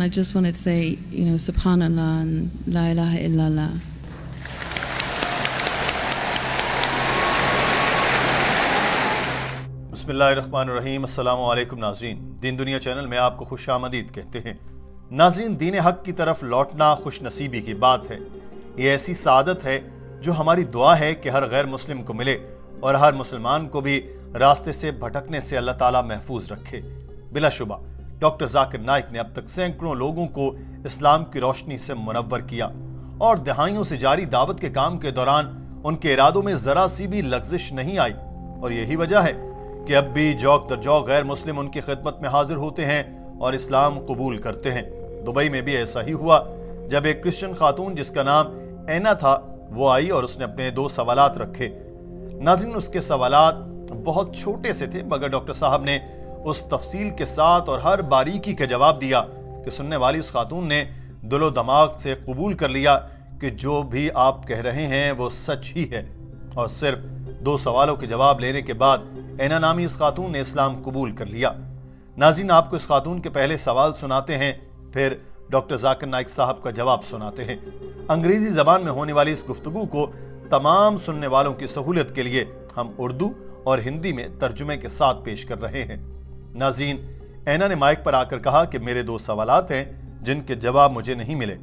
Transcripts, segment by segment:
I just wanted to say, Subhanallah and La ilaha illallah. بسم اللہ الرحمن الرحیم. السلام علیکم ناظرین. دین دنیا چینل میں آپ کو خوش آمدید کہتے ہیں. ناظرین، دین حق کی طرف لوٹنا خوش نصیبی کی بات ہے. یہ ایسی سعادت ہے جو ہماری دعا ہے کہ ہر غیر مسلم کو ملے اور ہر مسلمان کو بھی راستے سے بھٹکنے سے اللہ تعالیٰ محفوظ رکھے. بلا شبہ ڈاکٹر ذاکر نائک نے اب تک سینکڑوں لوگوں کو اسلام کی روشنی سے منور کیا اور دہائیوں سے جاری دعوت کے کام کے دوران ان کے ارادوں میں ذرا سی بھی لغزش نہیں آئی. اور یہی وجہ ہے کہ اب بھی جوک در جوک غیر مسلم ان کی خدمت میں حاضر ہوتے ہیں اور اسلام قبول کرتے ہیں. دبئی میں بھی ایسا ہی ہوا جب ایک کرسچن خاتون جس کا نام اینا تھا وہ آئی اور اس نے اپنے 2 سوالات رکھے. ناظرین، اس کے سوالات بہت چھوٹے سے تھے مگر ڈاکٹر صاحب نے اس تفصیل کے ساتھ اور ہر باریکی کا جواب دیا کہ سننے والی اس خاتون نے دل و دماغ سے قبول کر لیا کہ جو بھی آپ کہہ رہے ہیں وہ سچ ہی ہے. اور صرف 2 سوالوں کے جواب لینے کے بعد اینا نامی اس خاتون نے اسلام قبول کر لیا. ناظرین، آپ کو اس خاتون کے پہلے سوال سناتے ہیں، پھر ڈاکٹر ذاکر نائک صاحب کا جواب سناتے ہیں. انگریزی زبان میں ہونے والی اس گفتگو کو تمام سننے والوں کی سہولت کے لیے ہم اردو اور ہندی میں ترجمے کے ساتھ پیش کر رہے ہیں. ناظرین، اینا نے مائک پر آ کر کہا کہ میرے 2 سوالات ہیں جن کے جواب مجھے نہیں ملے.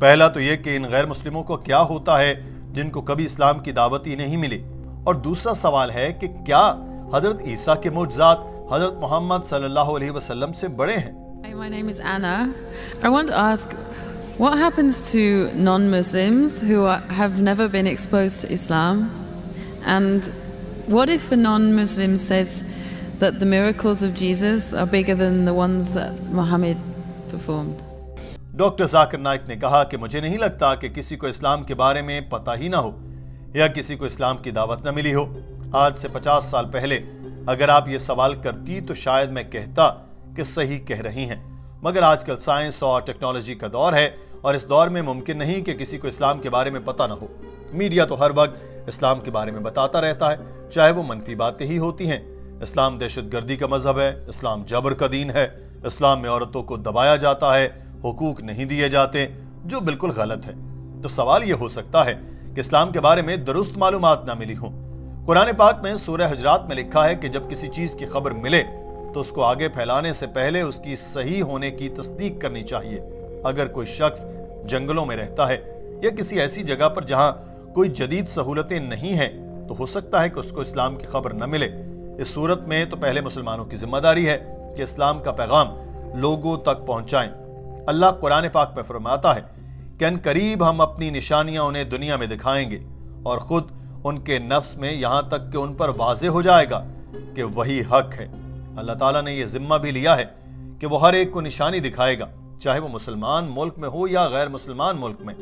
پہلا تو یہ کہ ان غیر مسلموں کو کیا ہوتا ہے جن کو کبھی اسلام کی دعوت ہی نہیں ملی، اور دوسرا سوال ہے کہ کیا حضرت عیسیٰ کے معجزات حضرت محمد صلی اللہ علیہ وسلم سے بڑے ہیں؟ Hi, my name is Anna. I want to ask, what happens to non-Muslims who have never been exposed to Islam? And what if a non-Muslim says that the miracles of Jesus are bigger than the ones that Muhammad performed? Doctor Zakir Naik نے کہا کہ مجھے نہیں لگتا کہ کسی کو اسلام کے بارے میں پتہ ہی نہ ہو یا کسی کو اسلام کی دعوت نہ ملی ہو. آج سے 50 سال پہلے اگر آپ یہ سوال کرتی تو شاید میں کہتا کہ صحیح کہہ رہی ہیں، مگر آج کل سائنس اور ٹیکنالوجی کا دور ہے اور اس دور میں ممکن نہیں کہ کسی کو اسلام کے بارے میں پتہ نہ ہو. میڈیا تو ہر وقت اسلام کے بارے میں بتاتا رہتا ہے، چاہے وہ منفی باتیں ہی ہوتی ہیں. اسلام دہشت گردی کا مذہب ہے، اسلام جبر کا دین ہے، اسلام میں عورتوں کو دبایا جاتا ہے، حقوق نہیں دیے جاتے، جو بالکل غلط ہے. تو سوال یہ ہو سکتا ہے کہ اسلام کے بارے میں درست معلومات نہ ملی ہوں. قرآن پاک میں سورہ حجرات میں لکھا ہے کہ جب کسی چیز کی خبر ملے تو اس کو آگے پھیلانے سے پہلے اس کی صحیح ہونے کی تصدیق کرنی چاہیے. اگر کوئی شخص جنگلوں میں رہتا ہے یا کسی ایسی جگہ پر جہاں کوئی جدید سہولتیں نہیں ہیں تو ہو سکتا ہے کہ اس کو اسلام کی خبر نہ ملے. اس صورت میں تو پہلے مسلمانوں کی ذمہ داری ہے کہ اسلام کا پیغام لوگوں تک پہنچائیں. اللہ قرآن پاک میں فرماتا ہے کہ ان قریب ہم اپنی نشانیاں انہیں دنیا میں دکھائیں گے اور خود ان کے نفس میں یہاں تک کہ ان پر واضح ہو جائے گا کہ وہی حق ہے. اللہ تعالیٰ نے یہ ذمہ بھی لیا ہے کہ وہ ہر ایک کو نشانی دکھائے گا، چاہے وہ مسلمان ملک میں ہو یا غیر مسلمان ملک میں.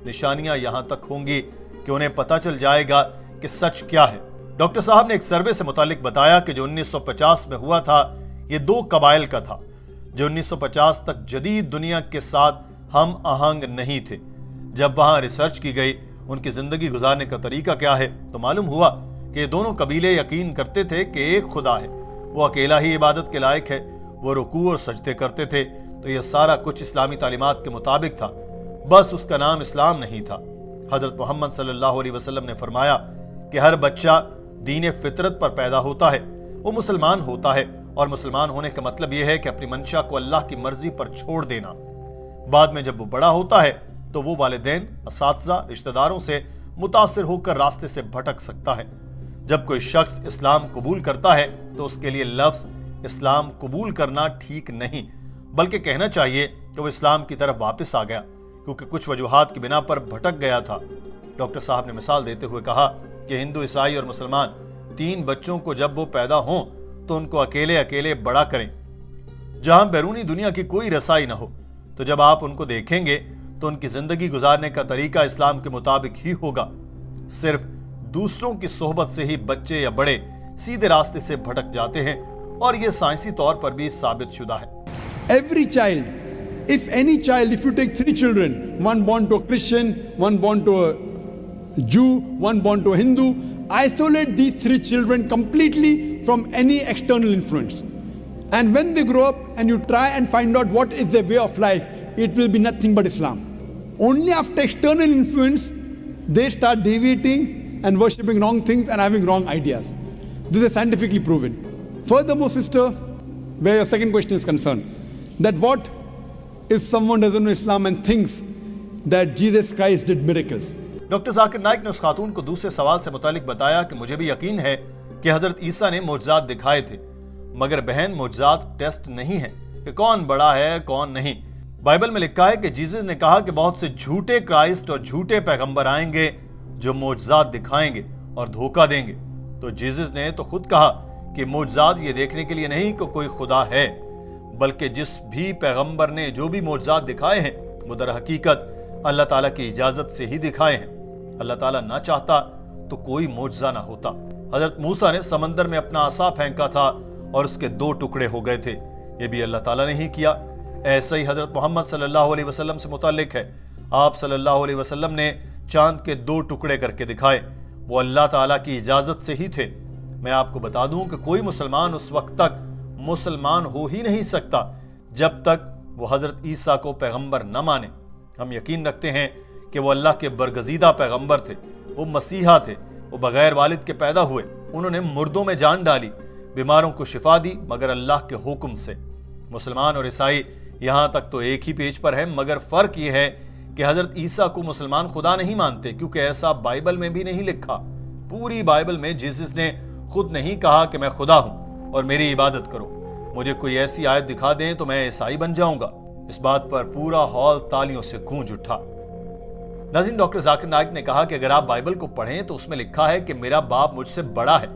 نشانیاں یہاں تک ہوں گی کہ انہیں پتہ چل جائے گا کہ سچ کیا ہے. ڈاکٹر صاحب نے ایک سروے سے متعلق بتایا کہ جو 1950 میں ہوا تھا یہ 2 قبائل کا تھا جو 1950 تک جدید دنیا کے ساتھ ہم آہنگ نہیں تھے. جب وہاں ریسرچ کی گئی ان کی زندگی گزارنے کا طریقہ کیا ہے تو معلوم ہوا کہ یہ دونوں قبیلے یقین کرتے تھے کہ ایک خدا ہے، وہ اکیلا ہی عبادت کے لائق ہے، وہ رکوع اور سجدے کرتے تھے. تو یہ سارا کچھ اسلامی تعلیمات کے مطابق تھا، بس اس کا نام اسلام نہیں تھا. حضرت محمد صلی اللہ علیہ وسلم نے فرمایا کہ ہر بچہ دین فطرت پر پیدا ہوتا ہے، وہ مسلمان ہوتا ہے، اور مسلمان ہونے کا مطلب یہ ہے کہ اپنی منشا کو اللہ کی مرضی پر چھوڑ دینا. بعد میں جب وہ بڑا ہوتا ہے تو وہ والدین، اساتذہ، رشتہ داروں سے متاثر ہو کر راستے سے بھٹک سکتا ہے. جب کوئی شخص اسلام قبول کرتا ہے تو اس کے لیے لفظ اسلام قبول کرنا ٹھیک نہیں، بلکہ کہنا چاہیے کہ وہ اسلام کی طرف واپس آ گیا کیونکہ کچھ وجوہات کی بنا پر بھٹک گیا تھا. ڈاکٹر صاحب نے مثال دیتے ہوئے کہا کہ ہندو، عیسائی اور مسلمان 3 بچوں کو جب وہ پیدا ہوں تو ان کو اکیلے اکیلے بڑا کریں جہاں بیرونی دنیا کی کوئی رسائی نہ ہو. تو جب آپ ان کو دیکھیں گے تو ان کی زندگی گزارنے کا طریقہ اسلام کے مطابق ہی ہوگا. صرف دوسروں کی صحبت سے ہی بچے یا بڑے سیدھے راستے سے بھٹک جاتے ہیں اور یہ سائنسی طور پر بھی ثابت شدہ ہے. Every child, if you take 3 children, one born to a Christian, one born to a Jew, one born to a Hindu, isolate these 3 children completely from any external influence. And when they grow up and you try and find out what is their way of life, it will be nothing but Islam. Only after external influence, they start deviating and worshipping wrong things and having wrong ideas. This is scientifically proven. Furthermore, sister, where your second question is concerned, that what if someone doesn't know Islam and thinks that Jesus Christ did miracles? Doctor Zakir Naik نے اس خاتون کو دوسرے سوال سے متعلق بتایا کہ مجھے بھی یقین ہے کہ حضرت عیسیٰ نے معجزات دکھائے تھے، مگر بہن معجزات ٹیسٹ نہیں ہے کہ کون بڑا ہے کون نہیں۔ بائبل میں لکھا ہے کہ جیزس نے کہا کہ بہت سے جھوٹے کرائسٹ اور جھوٹے پیغمبر آئیں گے جو معجزات دکھائیں گے اور دھوکہ دیں گے۔ تو جیزس نے تو خود کہا کہ معجزات یہ دیکھنے کے لیے نہیں کہ کوئی خدا ہے، بلکہ جس بھی پیغمبر نے جو بھی معجزات دکھائے ہیں وہ در حقیقت اللہ تعالیٰ کی اجازت سے ہی دکھائے ہیں۔ اللہ تعالیٰ نہ چاہتا تو کوئی معجزہ نہ ہوتا۔ حضرت موسیٰ نے سمندر میں اپنا عصا پھینکا تھا اور اس کے 2 ٹکڑے ہو گئے تھے، یہ بھی اللہ تعالیٰ نے ہی کیا۔ ایسا ہی حضرت محمد صلی اللہ علیہ وسلم سے متعلق ہے، آپ صلی اللہ علیہ وسلم نے چاند کے 2 ٹکڑے کر کے دکھائے، وہ اللہ تعالیٰ کی اجازت سے ہی تھے۔ میں آپ کو بتا دوں کہ کوئی مسلمان اس وقت تک مسلمان ہو ہی نہیں سکتا جب تک وہ حضرت عیسیٰ کو پیغمبر نہ مانے۔ ہم یقین رکھتے ہیں کہ وہ اللہ کے برگزیدہ پیغمبر تھے، وہ مسیحا تھے، وہ بغیر والد کے پیدا ہوئے، انہوں نے مردوں میں جان ڈالی، بیماروں کو شفا دی مگر اللہ کے حکم سے۔ مسلمان اور عیسائی یہاں تک تو ایک ہی پیج پر ہیں، مگر فرق یہ ہے کہ حضرت عیسیٰ کو مسلمان خدا نہیں مانتے، کیونکہ ایسا بائبل میں بھی نہیں لکھا۔ پوری بائبل میں جیسس نے خود نہیں کہا کہ میں خدا ہوں اور میری عبادت کرو۔ مجھے کوئی ایسی آیت دکھا دیں تو میں عیسائی بن جاؤں گا۔ اس بات پر پورا ہال تالیوں سے گونج اٹھا۔ ناظرین، ڈاکٹر ذاکر نائک نے کہا کہ اگر آپ بائبل کو پڑھیں تو اس میں لکھا ہے کہ میرا باپ مجھ سے بڑا ہے،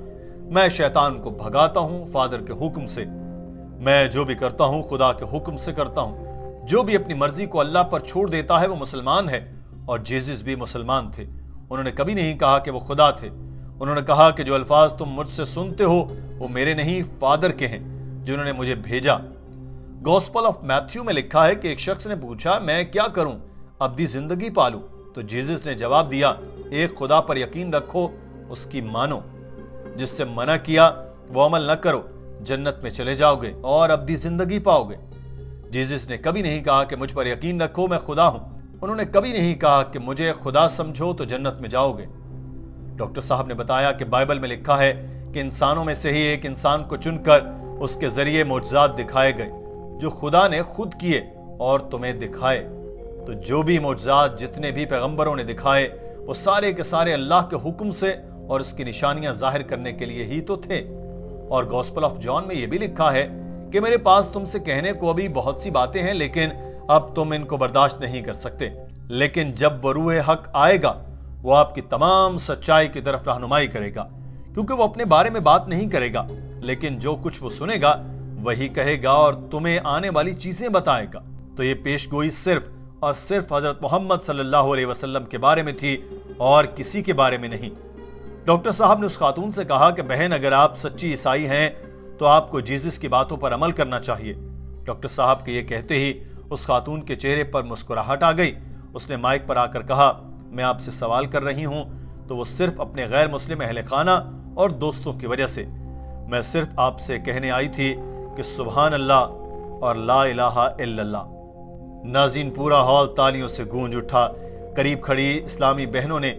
میں شیطان کو بھگاتا ہوں فادر کے حکم سے، میں جو بھی کرتا ہوں خدا کے حکم سے کرتا ہوں۔ جو بھی اپنی مرضی کو اللہ پر چھوڑ دیتا ہے وہ مسلمان ہے، اور جیزس بھی مسلمان تھے۔ انہوں نے کبھی نہیں کہا کہ وہ خدا تھے۔ انہوں نے کہا کہ جو الفاظ تم مجھ سے سنتے ہو وہ میرے نہیں، فادر کے ہیں جنہوں نے مجھے بھیجا۔ گوسپل آف میتھیو میں لکھا ہے کہ ایک شخص نے پوچھا میں کیا کروں ابدی زندگی پالوں؟ تو جیزس نے جواب دیا ایک خدا پر یقین رکھو، اس کی مانو، جس سے منع کیا وہ عمل نہ کرو، جنت میں چلے جاؤ گے اور ابدی زندگی پاؤ گے۔ جیزس نے کبھی نہیں کہا کہ مجھ پر یقین رکھو میں خدا ہوں، انہوں نے کبھی نہیں کہا کہ مجھے خدا سمجھو تو جنت میں جاؤ گے۔ ڈاکٹر صاحب نے بتایا کہ بائبل میں لکھا ہے کہ انسانوں میں سے ہی ایک انسان کو چن کر اس کے ذریعے معجزات دکھائے گئے جو خدا نے خود کیے اور تمہیں دکھائے۔ تو جو بھی معجزات جتنے بھی پیغمبروں نے دکھائے وہ سارے کے سارے اللہ کے حکم سے اور اس کی نشانیاں ظاہر کرنے کے لیے ہی تو تھے۔ اور گوسپل آف جان میں یہ بھی لکھا ہے کہ میرے پاس تم سے کہنے کو ابھی بہت سی باتیں ہیں لیکن اب تم ان کو برداشت نہیں کر سکتے، لیکن جب وہ روح حق آئے گا وہ آپ کی تمام سچائی کی طرف رہنمائی کرے گا، کیونکہ وہ اپنے بارے میں بات نہیں کرے گا لیکن جو کچھ وہ سنے گا وہی کہے گا اور تمہیں آنے والی چیزیں بتائے گا۔ تو یہ پیش گوئی صرف اور صرف حضرت محمد صلی اللہ علیہ وسلم کے بارے میں تھی اور کسی کے بارے میں نہیں۔ ڈاکٹر صاحب نے اس خاتون سے کہا کہ بہن اگر آپ سچی عیسائی ہیں تو آپ کو جیزس کی باتوں پر عمل کرنا چاہیے۔ ڈاکٹر صاحب کے یہ کہتے ہی اس خاتون کے چہرے پر مسکراہٹ آ گئی۔ اس نے مائک پر آ کر کہا میں آپ سے سوال کر رہی ہوں تو وہ صرف اپنے غیر مسلم اہل خانہ اور دوستوں کی وجہ سے۔ میں صرف آپ سے کہنے آئی تھی کہ سبحان اللہ اور لا الہ الا اللہ۔ ناظرین، پورا ہال تالیوں سے گونج اٹھا۔ قریب کھڑی اسلامی بہنوں نے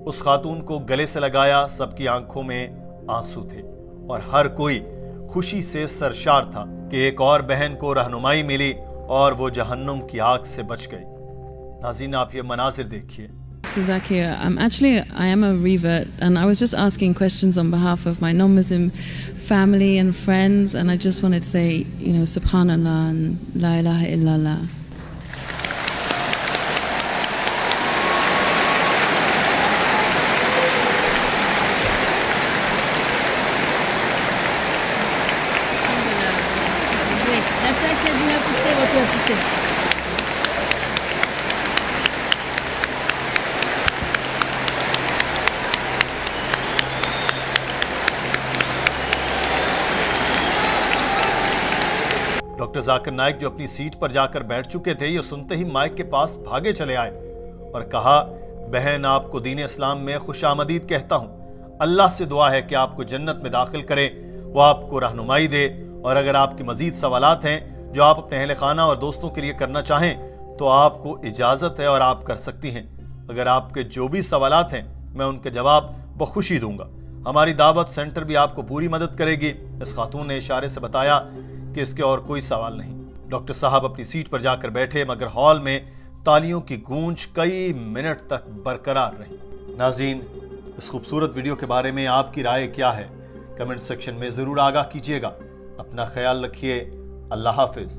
اس خاتون کو گلے سے لگایا، سب کی آنکھوں میں آنسو تھے اور ہر کوئی خوشی سے سرشار تھا کہ ایک اور بہن کو رہنمائی ملی اور وہ جہنم کی آگ سے بچ گئی۔ ناظرین، آپ یہ مناظر دیکھیے۔ So Zakir, I am a revert, and I was just asking questions on behalf of my non-Muslim family and friends, and I just wanted to say, Subhanallah and La ilaha illallah. That's why I said you have to say what you have to say. Doctor Zakir Naik جو اپنی set پر جا کر بیٹھ چکے تھے یہ سنتے ہی mic کے پاس بھاگے چلے آئے اور کہا بہن آپ کو دین اسلام میں خوش آمدید کہتا ہوں۔ اللہ سے دعا ہے کہ آپ کو جنت میں داخل کرے، وہ آپ کو رہنمائی دے اور اگر آپ کے مزید سوالات ہیں جو آپ اپنے اہل خانہ اور دوستوں کے لیے کرنا چاہیں تو آپ کو اجازت ہے اور آپ کر سکتی ہیں۔ اگر آپ کے جو بھی سوالات ہیں میں ان کے جواب بخوشی دوں گا۔ ہماری دعوت سینٹر بھی آپ کو پوری مدد کرے گی۔ اس خاتون نے اشارے سے بتایا کہ اس کے اور کوئی سوال نہیں۔ ڈاکٹر صاحب اپنی سیٹ پر جا کر بیٹھے مگر ہال میں تالیوں کی گونج کئی منٹ تک برقرار رہی۔ ناظرین، اس خوبصورت ویڈیو کے بارے میں آپ کی رائے کیا ہے؟ کمنٹ سیکشن میں ضرور آگاہ کیجیے گا۔ اپنا خیال رکھیے۔ اللہ حافظ۔